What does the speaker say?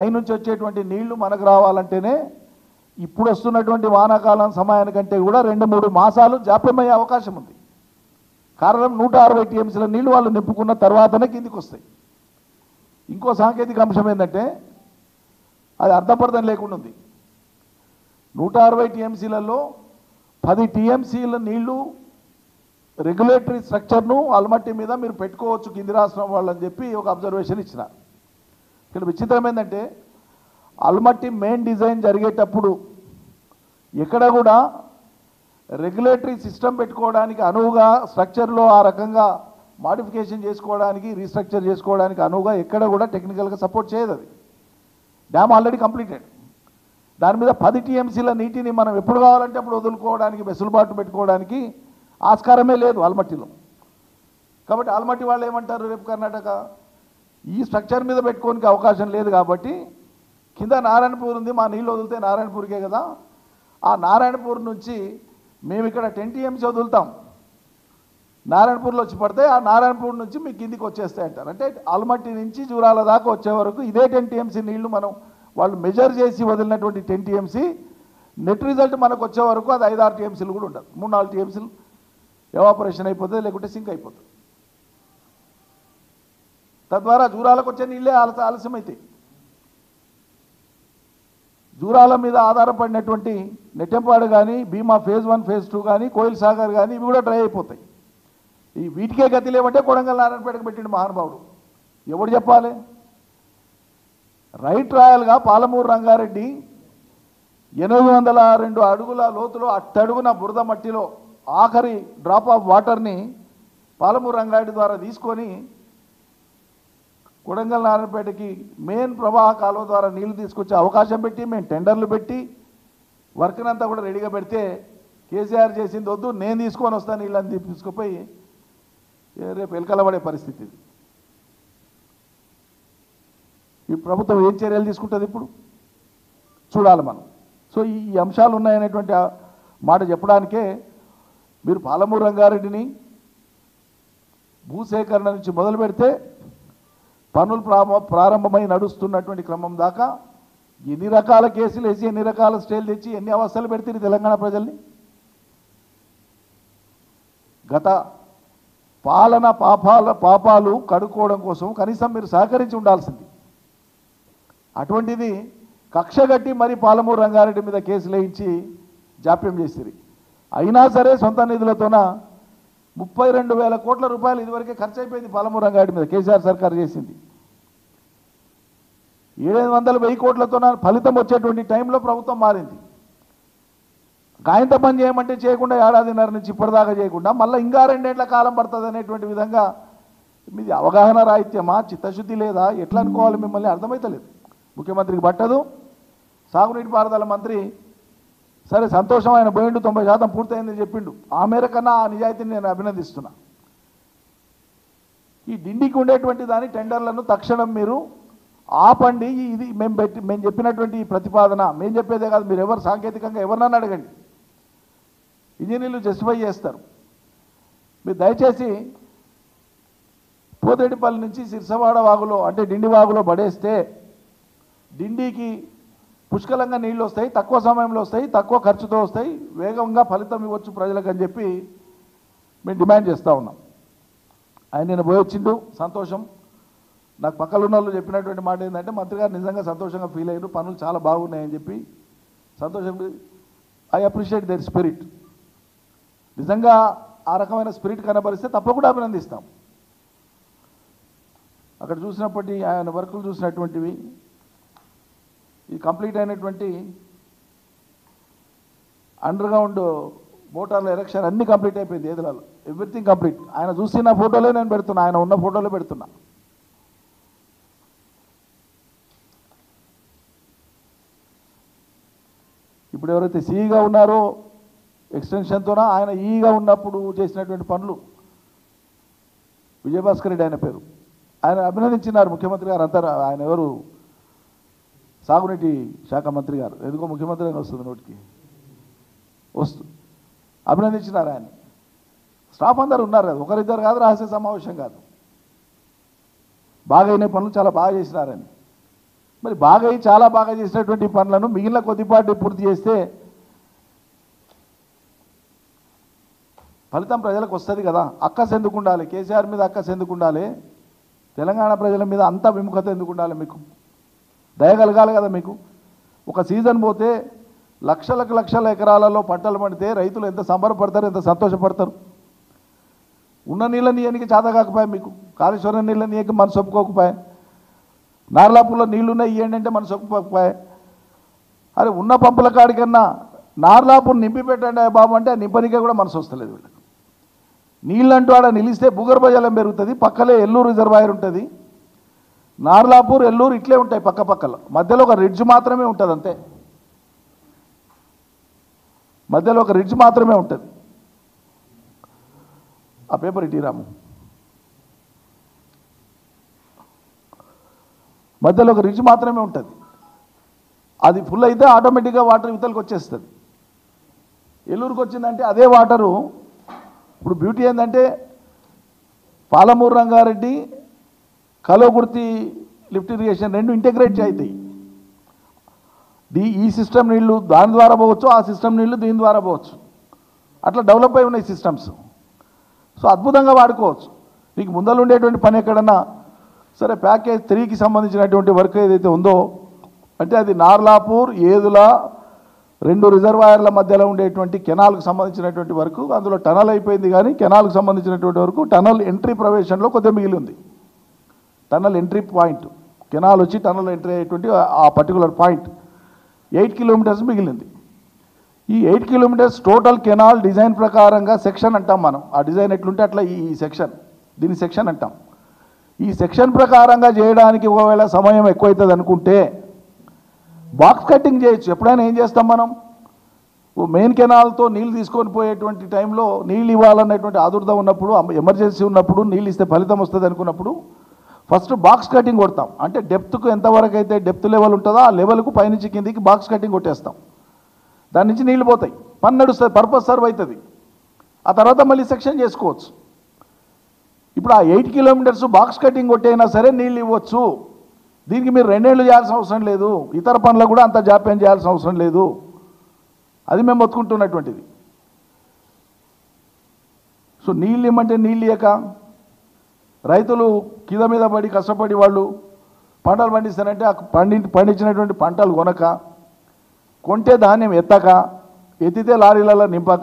పై నుంచి వచ్చేటువంటి నీళ్లు మనకు రావాలంటేనే ఇప్పుడు వస్తున్నటువంటి వానాకాలం సమయానికంటే కూడా 2-3 మాసాలు జాప్యమయ్యే అవకాశం ఉంది. కారణం 160 టీఎంసీల నీళ్లు వాళ్ళు నింపుకున్న తర్వాతనే కిందికి వస్తాయి. ఇంకో సాంకేతిక అంశం ఏంటంటే అది అర్థపర్థం లేకుండా ఉంది. 160 టీఎంసీలలో 10 టీఎంసీల నీళ్లు రెగ్యులేటరీ స్ట్రక్చర్ను ఆల్మట్టి మీద మీరు పెట్టుకోవచ్చు కింది రాష్ట్రం వాళ్ళని చెప్పి ఒక అబ్జర్వేషన్ ఇచ్చిన. ఇక్కడ విచిత్రం ఏంటంటే ఆల్మట్టి మెయిన్ డిజైన్ జరిగేటప్పుడు ఎక్కడ కూడా రెగ్యులేటరీ సిస్టమ్ పెట్టుకోవడానికి అనువుగా స్ట్రక్చర్లో ఆ రకంగా మాడిఫికేషన్ చేసుకోవడానికి రీస్ట్రక్చర్ చేసుకోవడానికి అనువుగా ఎక్కడ కూడా టెక్నికల్గా సపోర్ట్ చేయదు. అది డ్యామ్ ఆల్రెడీ కంప్లీటెడ్. దాని మీద 10 టీఎంసీల నీటిని మనం ఎప్పుడు కావాలంటే అప్పుడు వదులుకోవడానికి వెసులుబాటు పెట్టుకోవడానికి ఆస్కారమే లేదు ఆల్మట్టిలో. కాబట్టి ఆల్మట్టి వాళ్ళు ఏమంటారు, రేపు కర్ణాటక ఈ స్ట్రక్చర్ మీద పెట్టుకోనికి అవకాశం లేదు కాబట్టి కింద నారాయణపూర్ ఉంది, మా నీళ్ళు వదిలితే నారాయణపూర్కే కదా, ఆ నారాయణపూర్ నుంచి మేము ఇక్కడ 10 టీఎంసీ వదులుతాం, నారాయణపూర్లో వచ్చి పడితే ఆ నారాయణపూర్ నుంచి మీ కిందికి వచ్చేస్తాయి అంటారు. అంటే ఆల్మట్టి నుంచి జూరాల దాకా వచ్చే వరకు ఇదే 10 టీఎంసీ నీళ్లు మనం వాళ్ళు మెజర్ చేసి వదిలినటువంటి 10 టీఎంసీ నెట్ రిజల్ట్ మనకు వచ్చే వరకు అది 5-6 టీఎంసీలు కూడా ఉండదు. 3-4 టీఎంసీలు ఎవాపరేషన్ అయిపోతుంది, లేకుంటే సింక్ అయిపోతుంది. తద్వారా జూరాలకు వచ్చే నీళ్ళే ఆలస్యం అవుతాయి. జూరాల మీద ఆధారపడినటువంటి నెట్టెంపాడు కానీ, భీమా ఫేజ్ 1 ఫేజ్ 2 కానీ, కోయిల్ సాగర్ కానీ ఇవి కూడా డ్రై అయిపోతాయి. ఈ వీటికే గతి లేవంటే కొడంగల్ నారాయణపేటకు పెట్టిండు మహానుభావుడు. ఎవడు చెప్పాలి? రైట్ రాయల్గా పాలమూరు రంగారెడ్డి 802 అడుగుల లోతులో అట్టడుగున బురద మట్టిలో ఆఖరి డ్రాప్ ఆఫ్ వాటర్ని పాలమూరు రంగారెడ్డి ద్వారా తీసుకొని కొడంగల్ నారాయణపేటకి మెయిన్ ప్రవాహ కాలువ ద్వారా నీళ్లు తీసుకొచ్చే అవకాశం పెట్టి మేము టెండర్లు పెట్టి వర్క్నంతా కూడా రెడీగా పెడితే కేసీఆర్ చేసింది వద్దు, నేను తీసుకొని వస్తాను నీళ్ళని తీసుకుపోయి రేపు ఎలకలబడే పరిస్థితి. ఈ ప్రభుత్వం ఏం చర్యలు తీసుకుంటుంది ఇప్పుడు చూడాలి మనం. సో ఈ అంశాలు ఉన్నాయనేటువంటి మాట చెప్పడానికే మీరు పాలమూరు రంగారెడ్డిని భూసేకరణ నుంచి మొదలు పెడితే పనులు ప్రారంభమై నడుస్తున్నటువంటి క్రమం దాకా ఎన్ని రకాల కేసులు వేసి ఎన్ని రకాల స్టేలు తెచ్చి ఎన్ని అవస్థలు పెడితే తెలంగాణ ప్రజల్ని. గత పాలన పాపాలు కడుక్కోవడం కోసం కనీసం మీరు సహకరించి ఉండాల్సింది. అటువంటిది కక్షగట్టి మరి పాలమూరు రంగారెడ్డి మీద కేసులు వేయించి జాప్యం చేసిరి. అయినా సరే సొంత నిధులతోన 32,000 కోట్ల రూపాయలు ఇదివరకే ఖర్చు అయిపోయింది పాలమూరు రంగారెడ్డి మీద. కేసీఆర్ సర్కార్ చేసింది 700-1000 కోట్లతోన ఫలితం వచ్చేటువంటి టైంలో ప్రభుత్వం మారింది. గాయంత పని చేయమంటే చేయకుండా 1.5 ఏళ్ల నుంచి ఇప్పటిదాకా చేయకుండా మళ్ళీ ఇంకా 2 ఏళ్ల కాలం పడుతుంది అనేటువంటి విధంగా మీది అవగాహన రాహిత్యమా, చిత్తశుద్ధి లేదా, ఎట్లా అనుకోవాలి మిమ్మల్ని అర్థమవుతలేదు. ముఖ్యమంత్రికి పట్టదు. సాగునీటి పారుదల మంత్రి సరే సంతోషం, ఆయన పోయిండు, 90% పూర్తయిందని చెప్పిండు. ఆ మేరకన్నా ఆ నిజాయితీని నేను అభినందిస్తున్నా. ఈ డిండికి ఉండేటువంటి దాని టెండర్లను తక్షణం మీరు ఆపండి. ఇది మేము చెప్పినటువంటి ఈ ప్రతిపాదన మేము చెప్పేదే కాదు, మీరు ఎవరు సాంకేతికంగా ఎవరినన్నా అడగండి, ఇంజనీర్లు జస్టిఫై చేస్తారు. మీరు దయచేసి పోతేటిపల్లి నుంచి సిరిసవాడ వాగులో అంటే డిండి వాగులో పడేస్తే డిండికి పుష్కలంగా నీళ్ళు వస్తాయి, తక్కువ సమయంలో వస్తాయి, తక్కువ ఖర్చుతో వస్తాయి, వేగంగా ఫలితం ఇవ్వచ్చు ప్రజలకు అని చెప్పి మేము డిమాండ్ చేస్తూ ఉన్నాం. ఆయన నేను పోయి వచ్చిండు, సంతోషం. నాకు పక్కన ఉన్న వాళ్ళు చెప్పినటువంటి మాట ఏంటంటే మంత్రి గారు నిజంగా సంతోషంగా ఫీల్ అయ్యారు, పనులు చాలా బాగున్నాయని చెప్పి సంతోషం. I appreciate there spirit. నిజంగా ఆ రకమైన స్పిరిట్ కనబరిస్తే తప్పకుండా అభినందిస్తాం. అక్కడ చూసినప్పటి ఆయన వర్కులు చూసినటువంటివి ఈ కంప్లీట్ అయినటువంటి అండర్గ్రౌండ్ మోటార్ల ఎరెక్షన్ అన్నీ కంప్లీట్ అయిపోయింది. ఏదిలాలో ఎవ్రీథింగ్ కంప్లీట్. ఆయన చూసిన ఫోటోలే నేను పెడుతున్నా, ఆయన ఉన్న ఫోటోలే పెడుతున్నా. ఇప్పుడు ఎవరైతే సీఈగా ఉన్నారో ఎక్స్టెన్షన్తోన ఆయన ఈగా ఉన్నప్పుడు చేసినటువంటి పనులు విజయభాస్కర్ రెడ్డి ఆయన పేరు, ఆయన అభినందించినారు ముఖ్యమంత్రి గారు. అంతా ఆయన ఎవరు సాగునీటి శాఖ మంత్రి గారు, ఎందుకో ముఖ్యమంత్రి వస్తుంది నోటికి అభినందించినారు ఆయన. స్టాఫ్ అందరు ఉన్నారు, అది ఒకరిద్దరు కాదు, రహస్య సమావేశం కాదు. బాగా అయిన పనులు చాలా బాగా చేసినారని. మరి బాగా చాలా బాగా చేసినటువంటి పనులను మిగిలిన కొద్దిపాటి పూర్తి చేస్తే ఫలితం ప్రజలకు వస్తుంది కదా. అక్కస ఎందుకు ఉండాలి? కేసీఆర్ మీద అక్కస ఎందుకు ఉండాలి? తెలంగాణ ప్రజల మీద అంత విముఖత ఎందుకు ఉండాలి? మీకు దయగలగాలి కదా. మీకు ఒక సీజన్ పోతే లక్షల ఎకరాలలో పంటలు పండితే రైతులు ఎంత సంబరపడతారు, ఎంత సంతోషపడతారు. ఉన్న నీళ్ళ నీయనికి చేత కాకపోయా, మీకు కాళేశ్వరం నీళ్ళ నీయకి మనసు ఒప్పుకోకపోయా, నార్లాపూర్లో నీళ్లున్నాయి ఇవ్వండి అంటే మనసు ఒప్పుకోకపోయా. అరే ఉన్న పంపుల కాడికన్నా నార్లాపూర్ నింపి పెట్టండి బాబు అంటే ఆ నింపనికే కూడా మనసు వస్తలేదు వీళ్ళకి. నీళ్ళంటూ ఆడ నిలిస్తే భూగర్భ జలం పెరుగుతుంది. పక్కలే ఎల్లూరు రిజర్వాయర్ ఉంటుంది. నార్లాపూర్ ఎల్లూరు ఇట్లే ఉంటాయి పక్కలో. మధ్యలో ఒక రిడ్జ్ మాత్రమే ఉంటుంది, అంతే. మధ్యలో ఒక రిడ్జ్ మాత్రమే ఉంటుంది. ఆ పేపర్ ఇటీ రాము. మధ్యలో ఒక రిడ్జ్ మాత్రమే ఉంటుంది. అది ఫుల్ అయితే ఆటోమేటిక్గా వాటర్ ఇవతలకు వచ్చేస్తుంది. ఎల్లూరుకు వచ్చిందంటే అదే వాటరు. ఇప్పుడు బ్యూటీ ఏంటంటే పాలమూరు రంగారెడ్డి కలోగుర్తి లిఫ్ట్ ఇరిగేషన్ రెండు ఇంటిగ్రేట్ అవుతాయి. ఈ సిస్టమ్ నీళ్లు దాని ద్వారా పోవచ్చు, ఆ సిస్టమ్ నీళ్లు దీని ద్వారా పోవచ్చు. అట్లా డెవలప్ అయి ఉన్నాయి సిస్టమ్స్. సో అద్భుతంగా వాడుకోవచ్చు. మీకు ముందర ఉండేటువంటి పని ఎక్కడన్నా సరే ప్యాకేజ్ 3కి సంబంధించినటువంటి వర్క్ ఏదైతే ఉందో అంటే అది నార్లాపూర్ ఏదుల 2 రిజర్వాయర్ల మధ్యలో ఉండేటువంటి కెనాల్కు సంబంధించినటువంటి వరకు. అందులో టనల్ అయిపోయింది, కానీ కెనాల్కు సంబంధించినటువంటి వరకు టనల్ ఎంట్రీ ప్రవేశంలో కొద్దిగా మిగిలి ఉంది. టనల్ ఎంట్రీ పాయింట్, కెనాల్ వచ్చి టనల్ ఎంట్రీ అయ్యేటువంటి ఆ పర్టికులర్ పాయింట్ 8 కిలోమీటర్స్ మిగిలింది. ఈ 8 కిలోమీటర్స్ టోటల్ కెనాల్ డిజైన్ ప్రకారంగా సెక్షన్ అంటాం మనం. ఆ డిజైన్ ఎట్లుంటే అట్లా ఈ సెక్షన్, దీన్ని సెక్షన్ అంటాం. ఈ సెక్షన్ ప్రకారంగా చేయడానికి ఒకవేళ సమయం ఎక్కువైతుంది అనుకుంటే బాక్స్ కటింగ్ చేయొచ్చు. ఎప్పుడైనా ఏం చేస్తాం మనం, మెయిన్ కెనాల్తో నీళ్ళు తీసుకొని పోయేటువంటి టైంలో నీళ్ళు ఇవ్వాలన్నటువంటి ఆదుర్ద ఉన్నప్పుడు, ఎమర్జెన్సీ ఉన్నప్పుడు, నీళ్ళు ఇస్తే ఫలితం వస్తుంది అనుకున్నప్పుడు ఫస్ట్ బాక్స్ కటింగ్ కొడతాం. అంటే డెప్త్కు ఎంతవరకు అయితే డెప్త్ లెవెల్ ఉంటుందో ఆ లెవెల్కు పైనుంచి కిందికి బాక్స్ కటింగ్ కొట్టేస్తాం. దాని నుంచి నీళ్ళు పోతాయి, పని నడుస్తుంది, పర్పస్ సర్వ్ అవుతుంది. ఆ తర్వాత మళ్ళీ సెక్షన్ చేసుకోవచ్చు. ఇప్పుడు ఆ 8 కిలోమీటర్స్ బాక్స్ కటింగ్ కొట్టైనా సరే నీళ్ళు ఇవ్వచ్చు. దీనికి మీరు 2 ఏళ్ళు చేయాల్సిన అవసరం లేదు. ఇతర పనులకు కూడా అంత జాప్యం చేయాల్సిన అవసరం లేదు. అది మేము బతుకుంటున్నటువంటిది. సో నీళ్ళు ఇమ్మంటే నీళ్ళు ఇయ్యక రైతులు కింద మీద పడి కష్టపడి వాళ్ళు పంటలు పండిస్తారంటే ఆ పండించినటువంటి పంటలు కొనక, కొంటే ధాన్యం ఎత్తక, ఎత్తితే లారీలలో నింపక,